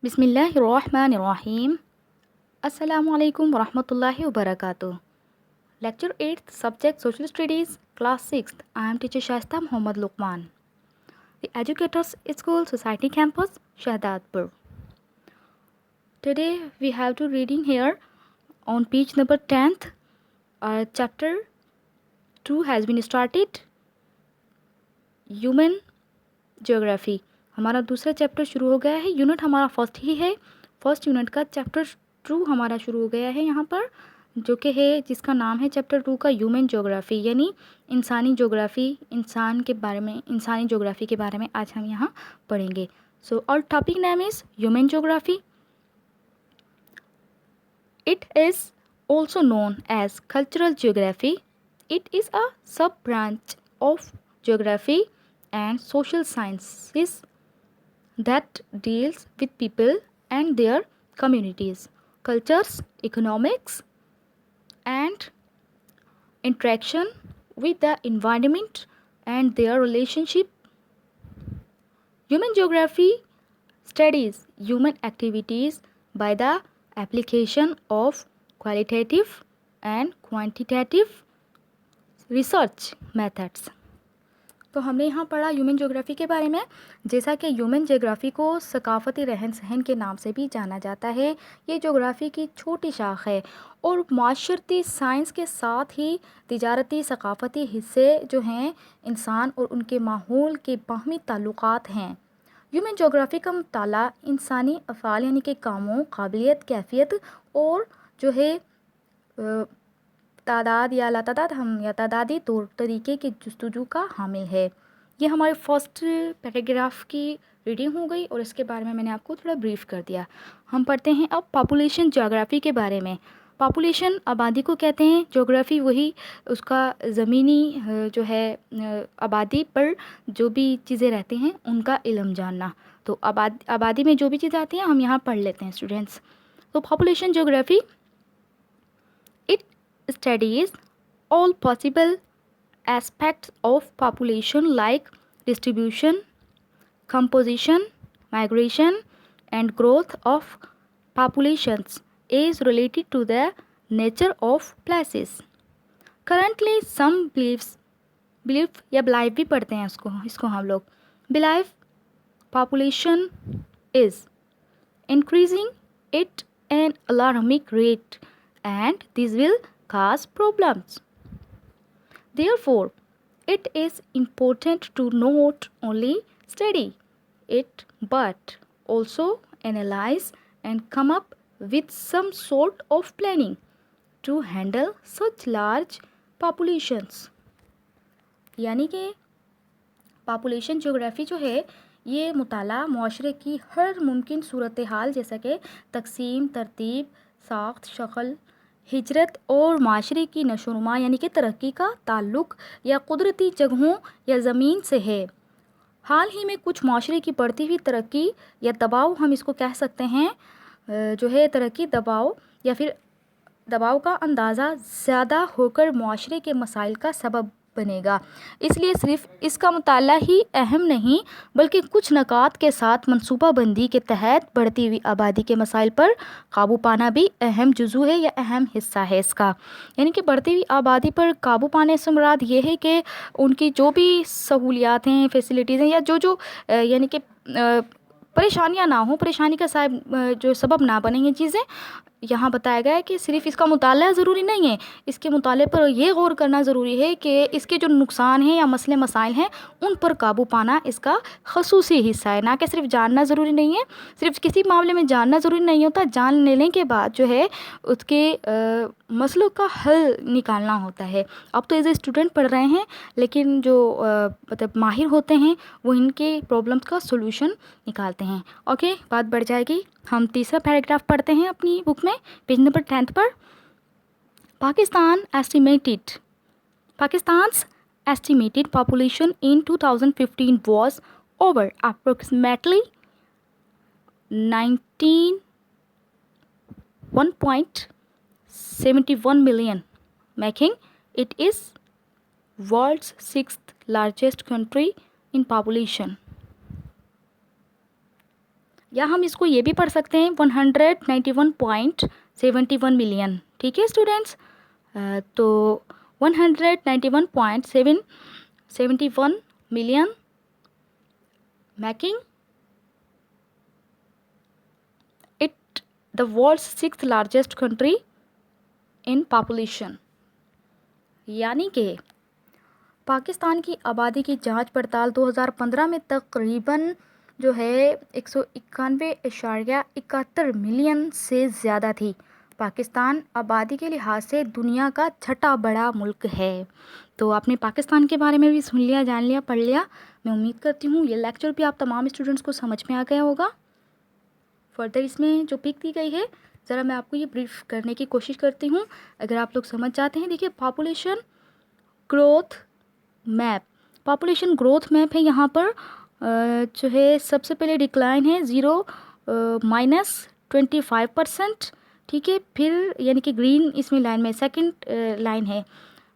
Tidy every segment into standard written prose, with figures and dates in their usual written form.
बिस्मिल्लाहिर्रहमानिर्रहीम। अस्सलामुअलैकुम वरहमतुल्लाहि वबरकातुह। Lecture 8th, Subject Social Studies, Class 6th. I am teacher Shaista Muhammad Luqman. The Educators School Society Campus, Shahdadpur. Today we have to reading here on page number 10th. Chapter 2 has been started. Human Geography. हमारा दूसरा chapter शुरू हो गया है। Unit हमारा first ही है। First unit का chapter 2 हमारा शुरू हो गया है यहाँ पर, जो कि है जिसका नाम है चैप्टर 2 का ह्यूमन ज्योग्राफी, यानी इंसानी ज्योग्राफी, इंसान के बारे में, इंसानी ज्योग्राफी के बारे में आज हम यहाँ पढ़ेंगे। सो और topic name is human geography. It is also known as cultural geography. It is a sub branch of geography and social sciences that deals with people and their communities, cultures, economics, and interaction with the environment and their relationship. Human geography studies human activities by the application of qualitative and quantitative research methods. तो हमने यहाँ पढ़ा human geography के बारे में। जैसा कि human geography को सकाफ़ती रहन सहन के नाम से भी जाना जाता है, ये ज्योग्राफी की छोटी शाख है और माशरती साइंस के साथ ही तिजारती सकाफ़ती हिस्से जो हैं इंसान और उनके माहौल के बाहमी ताल्लुकात हैं। ह्यूमन ज्योग्राफी का मुताला इंसानी अफ़ाल यानी कि कामों, काबिलियत, कैफियत और जो है तादाद या लातादाद हम या तादादी तौर तरीके के जस्तजू का हामिल है। ये हमारे फर्स्ट पैराग्राफ की रीडिंग हो गई और इसके बारे में मैंने आपको थोड़ा ब्रीफ कर दिया। हम पढ़ते हैं अब पॉपुलेशन ज्योग्राफी के बारे में। पॉपुलेशन आबादी को कहते हैं, ज्योग्राफी वही उसका ज़मीनी जो है आबादी पर जो भी चीज़ें रहती हैं उनका इल्म जानना। तो आबादी में जो भी चीज़ें आती हैं हम यहाँ पढ़ लेते हैं स्टूडेंट्स। तो population geography studies all possible aspects of population like distribution, composition, migration, and growth of populations is related to the nature of places. Currently some belief या belief भी पढ़ते हैं इसको हम लोग belief population is increasing at an alarming rate and this will cause problems. Therefore, it is important to not only study it but also analyze and come up with some sort of planning to handle such large populations. यानी कि population geography जो है ये मुताला मुआशरे की हर मुमकिन सूरत हाल जैसा कि तकसीम, तरतीब, साख्त, शक्ल, हिजरत और माशरे की नशोनुमा यानी कि तरक्की का ताल्लुक़ या कुदरती जगहों या ज़मीन से है। हाल ही में कुछ माशरे की बढ़ती हुई तरक्की या दबाव, हम इसको कह सकते हैं जो है तरक्की दबाव या फिर दबाव का अंदाज़ा ज़्यादा होकर माशरे के मसाइल का सबब बनेगा। इसलिए सिर्फ इसका मुताला ही अहम नहीं बल्कि कुछ नकात के साथ मनसूबाबंदी के तहत बढ़ती हुई आबादी के मसाइल पर काबू पाना भी अहम जुज़ू है या अहम हिस्सा है इसका। यानी कि बढ़ती हुई आबादी पर काबू पाने से मुराद ये है कि उनकी जो भी सहूलियात हैं, फैसिलिटीज़ हैं या जो यानी कि परेशानियां ना हो, परेशानी का जो सबब ना बने ये चीज़ें, यहाँ बताया गया है कि सिर्फ इसका मुताला ज़रूरी नहीं है, इसके मुताले पर यह गौर करना ज़रूरी है कि इसके जो नुकसान हैं या मसले मसाइल हैं उन पर काबू पाना इसका ख़ुसूसी हिस्सा है। ना कि सिर्फ जानना ज़रूरी नहीं है, सिर्फ किसी मामले में जानना ज़रूरी नहीं होता, जान लेने के बाद जो है उसके मसलों का हल निकालना होता है। अब तो एज ए स्टूडेंट पढ़ रहे हैं लेकिन जो मतलब माहिर होते हैं वो इनके प्रॉब्लम्स का सोल्यूशन निकालते हैं। ओके, बात बढ़ जाएगी। हम तीसरा पैराग्राफ पढ़ते हैं अपनी बुक में पेज नंबर 10 पर। Pakistan's estimated population in 2015 was over approximately 1.71 million, making it is world's 6th largest country in population. या हम इसको ये भी पढ़ सकते हैं 191.71 मिलियन। ठीक है स्टूडेंट्स, तो 191.71 million making it the world's 6th largest country in population। यानी कि पाकिस्तान की आबादी की जांच पड़ताल 2015 में तकरीबन जो है 191.71 मिलियन से ज़्यादा थी। पाकिस्तान आबादी के लिहाज से दुनिया का छठा बड़ा मुल्क है। तो आपने पाकिस्तान के बारे में भी सुन लिया, जान लिया, पढ़ लिया। मैं उम्मीद करती हूँ ये लेक्चर भी आप तमाम स्टूडेंट्स को समझ में आ गया होगा। फर्दर इसमें जो पिक दी गई है ज़रा मैं आपको ये ब्रीफ करने की कोशिश करती हूँ, अगर आप लोग समझ जाते हैं। देखिए, population growth map, population growth map है। यहाँ पर जो है सबसे पहले डिक्लाइन है 0-25%। ठीक है, फिर यानी कि ग्रीन इसमें लाइन में सेकंड लाइन है।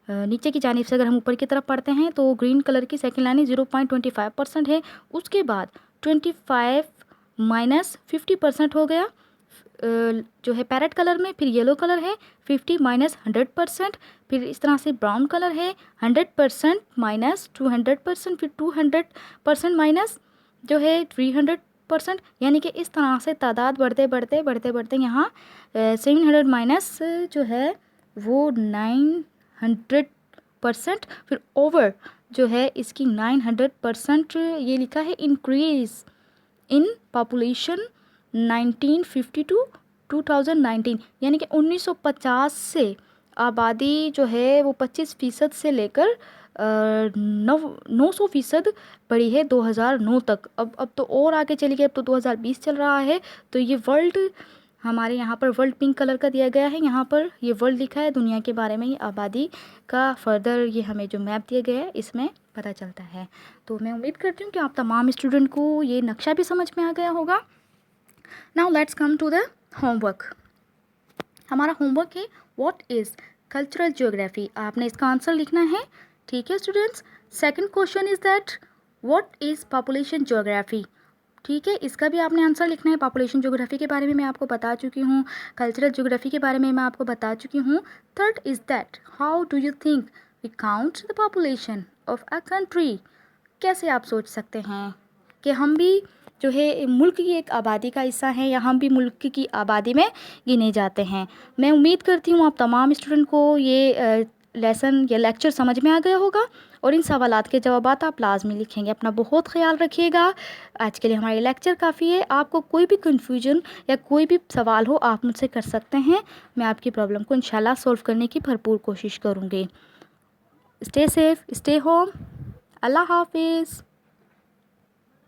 नीचे की जानिब से अगर हम ऊपर की तरफ पढ़ते हैं तो ग्रीन कलर की सेकंड लाइन है 0.25% है। उसके बाद 25 - 50% हो गया जो है पैरेट कलर में। फिर येलो कलर है 50 - 100%। फिर इस तरह से ब्राउन कलर है 100% - 200%। फिर 200% माइनस जो है 300%। यानी कि इस तरह से तादाद बढ़ते बढ़ते बढ़ते बढ़ते यहाँ 700 माइनस जो है वो 900%। फिर ओवर जो है इसकी 900% ये लिखा है इंक्रीज इन पॉपुलेशन 1950 टू 2019। यानी कि 1950 से आबादी जो है वो 25% से लेकर 900% बढ़ी है 2009 तक। अब तो और आगे चली गई, अब तो 2020 चल रहा है। तो ये वर्ल्ड हमारे यहाँ पर वर्ल्ड पिंक कलर का दिया गया है, यहाँ पर ये वर्ल्ड लिखा है, दुनिया के बारे में ये आबादी का फर्दर ये हमें जो मैप दिया गया है इसमें पता चलता है। तो मैं उम्मीद करती हूँ कि आप तमाम स्टूडेंट को ये नक्शा भी समझ में आ गया होगा। Now let's come to the homework. हमारा होमवर्क है व्हाट इज़ कल्चरल ज्योग्राफी। आपने इसका आंसर लिखना है। ठीक है students, second question is that what is population geography. ठीक है, इसका भी आपने आंसर लिखना है। पॉपुलेशन ज्योग्राफी के बारे में मैं आपको बता चुकी हूँ, कल्चरल ज्योग्राफी के बारे में मैं आपको बता चुकी हूँ। Third is that how do you think we count the population of a country. कैसे आप सोच सकते हैं कि हम भी जो है मुल्क की एक आबादी का हिस्सा हैं, या हम भी मुल्क की आबादी में गिने जाते हैं। मैं उम्मीद करती हूँ आप तमाम स्टूडेंट को ये लेसन या लेक्चर समझ में आ गया होगा और इन सवालात के जवाबात आप लाजमी लिखेंगे। अपना बहुत ख्याल रखिएगा। आज के लिए हमारे लेक्चर काफ़ी है। आपको कोई भी कन्फ्यूजन या कोई भी सवाल हो आप मुझसे कर सकते हैं। मैं आपकी प्रॉब्लम को इंशाल्लाह सॉल्व करने की भरपूर कोशिश करूँगी। Stay safe, stay home. अल्लाह हाफिज़।